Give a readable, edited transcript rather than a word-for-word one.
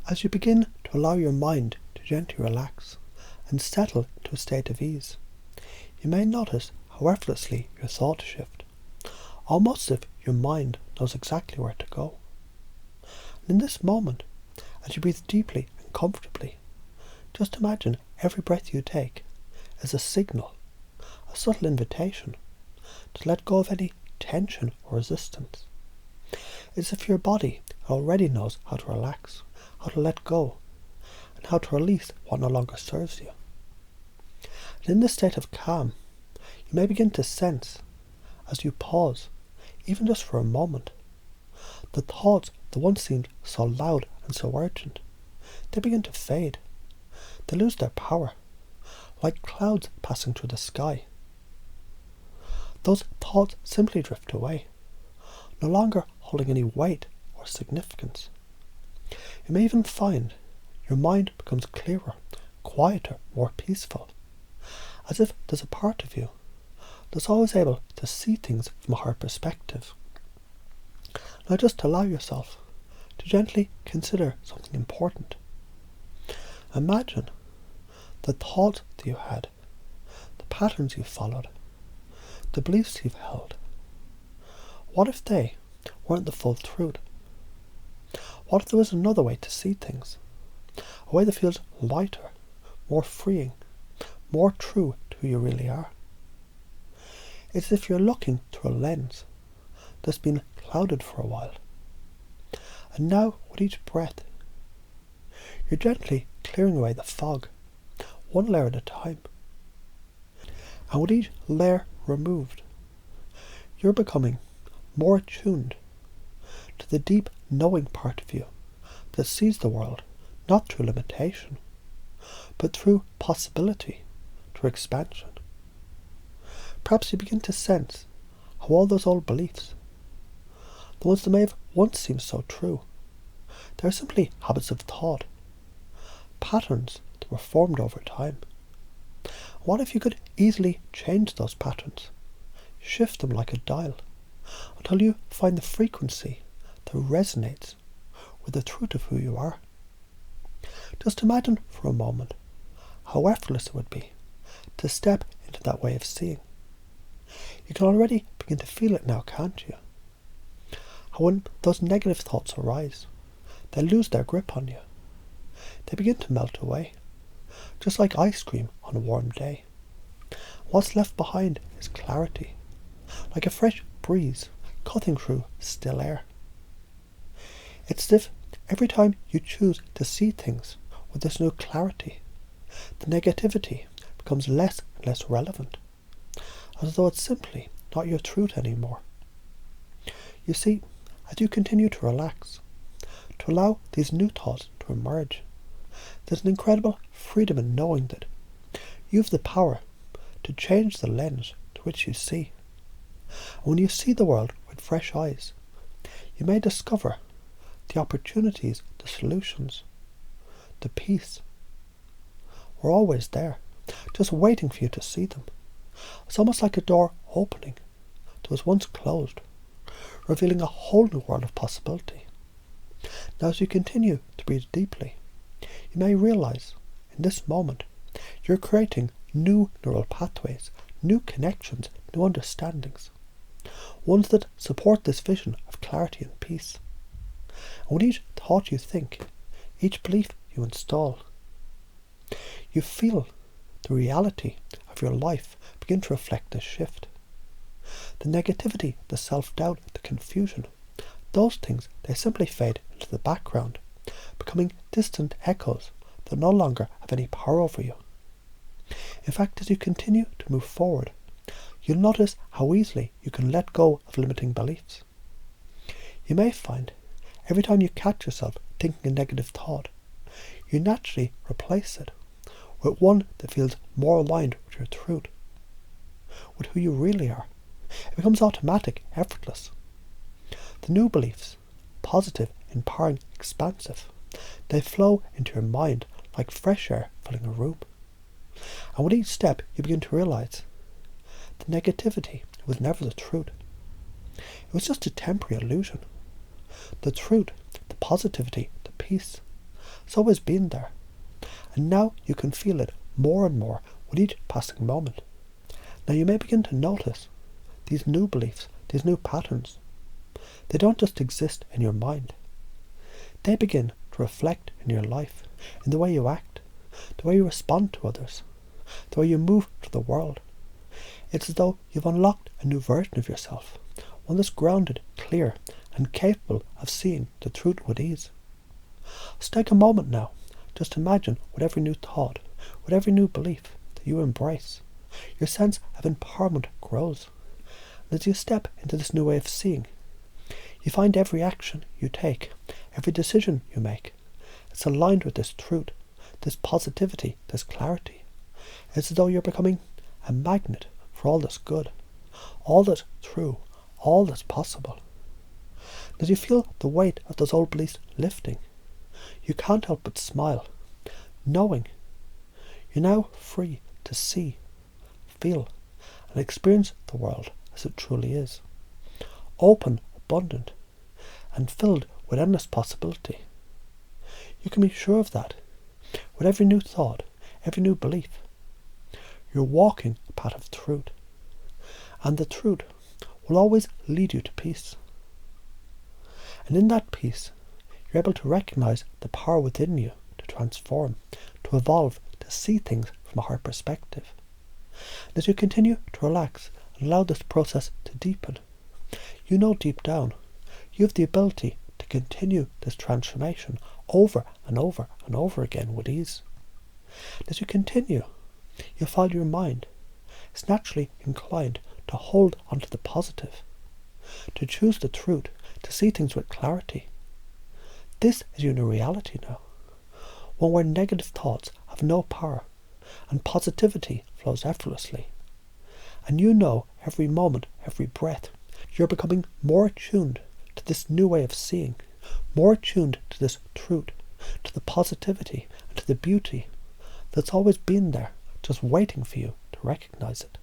As you begin to allow your mind to gently relax and settle into a state of ease, you may notice how effortlessly your thoughts shift, almost as if your mind knows exactly where to go. And in this moment, as you breathe deeply and comfortably, just imagine every breath you take as a signal, a subtle invitation to let go of any tension or resistance. It's as if your body already knows how to relax, how to let go, and how to release what no longer serves you. And in this state of calm, you may begin to sense, as you pause, even just for a moment, the thoughts that once seemed so loud and so urgent, they begin to fade. They lose their power, like clouds passing through the sky. Those thoughts simply drift away, no longer holding any weight or significance. You may even find your mind becomes clearer, quieter, more peaceful, as if there's a part of you that's always able to see things from a higher perspective. Now just allow yourself to gently consider something important. Imagine the thoughts that you had, the patterns you followed, the beliefs you've held. What if they weren't the full truth? What if there was another way to see things? A way that feels lighter, more freeing, more true to who you really are. It's as if you're looking through a lens that's been clouded for a while. And now, with each breath, you're gently clearing away the fog, one layer at a time. And with each layer removed, you're becoming more attuned to the deep knowing part of you that sees the world not through limitation, but through possibility, through expansion. Perhaps you begin to sense how all those old beliefs, the ones that may have once seemed so true, they're simply habits of thought, patterns that were formed over time. What if you could easily change those patterns, shift them like a dial, until you find the frequency that resonates with the truth of who you are? Just imagine for a moment how effortless it would be to step into that way of seeing. You can already begin to feel it now, can't you? How when those negative thoughts arise, they lose their grip on you. They begin to melt away, just like ice cream on a warm day. What's left behind is clarity, like a fresh breeze cutting through still air. It's as if every time you choose to see things with this new clarity, the negativity becomes less and less relevant, as though it's simply not your truth anymore. You see, as you continue to relax, to allow these new thoughts to emerge, there's an incredible freedom in knowing that you have the power to change the lens to which you see. And when you see the world with fresh eyes, you may discover the opportunities, the solutions, the peace were always there, just waiting for you to see them. It's almost like a door opening that was once closed, revealing a whole new world of possibility. Now as you continue to breathe deeply, you may realize in this moment you're creating new neural pathways, new connections, new understandings, ones that support this vision of clarity and peace. And with each thought you think, each belief you install, you feel the reality of your life begin to reflect this shift. The negativity, the self-doubt, the confusion, those things, they simply fade into the background, becoming distant echoes that no longer have any power over you. In fact, as you continue to move forward, you'll notice how easily you can let go of limiting beliefs. You may find every time you catch yourself thinking a negative thought, you naturally replace it with one that feels more aligned with your truth, with who you really are. It becomes automatic, effortless. The new beliefs, positive, empowering, expansive, they flow into your mind like fresh air filling a room. And with each step you begin to realize the negativity was never the truth. It was just a temporary illusion. The truth, the positivity, the peace, It's always been there. And now you can feel it more and more with each passing moment. Now you may begin to notice these new beliefs, these new patterns. They don't just exist in your mind. They begin to reflect in your life, in the way you act, the way you respond to others, the way you move through the world. It's as though you've unlocked a new version of yourself, one that's grounded, clear, and capable of seeing the truth with ease. So take a moment now, just imagine with every new thought, with every new belief that you embrace, your sense of empowerment grows. And as you step into this new way of seeing, you find every action you take, every decision you make, it's aligned with this truth, this positivity, this clarity. It's as though you're becoming a magnet for all that's good, all that's true, all that's possible. As you feel the weight of those old beliefs lifting, you can't help but smile, knowing you're now free to see, feel, and experience the world as it truly is. Open, abundant, and filled with endless possibility. You can be sure of that. With every new thought, every new belief, you're walking a path of truth. And the truth will always lead you to peace. And in that peace, you're able to recognize the power within you to transform, to evolve, to see things from a higher perspective. And as you continue to relax and allow this process to deepen, you know deep down, you have the ability to continue this transformation over and over and over again with ease. And as you continue, you'll find your mind is naturally inclined to hold onto the positive, to choose the truth, to see things with clarity. This is your new reality now, one where negative thoughts have no power and positivity flows effortlessly. And you know every moment, every breath, you're becoming more attuned to this new way of seeing, more attuned to this truth, to the positivity and to the beauty that's always been there, just waiting for you to recognize it.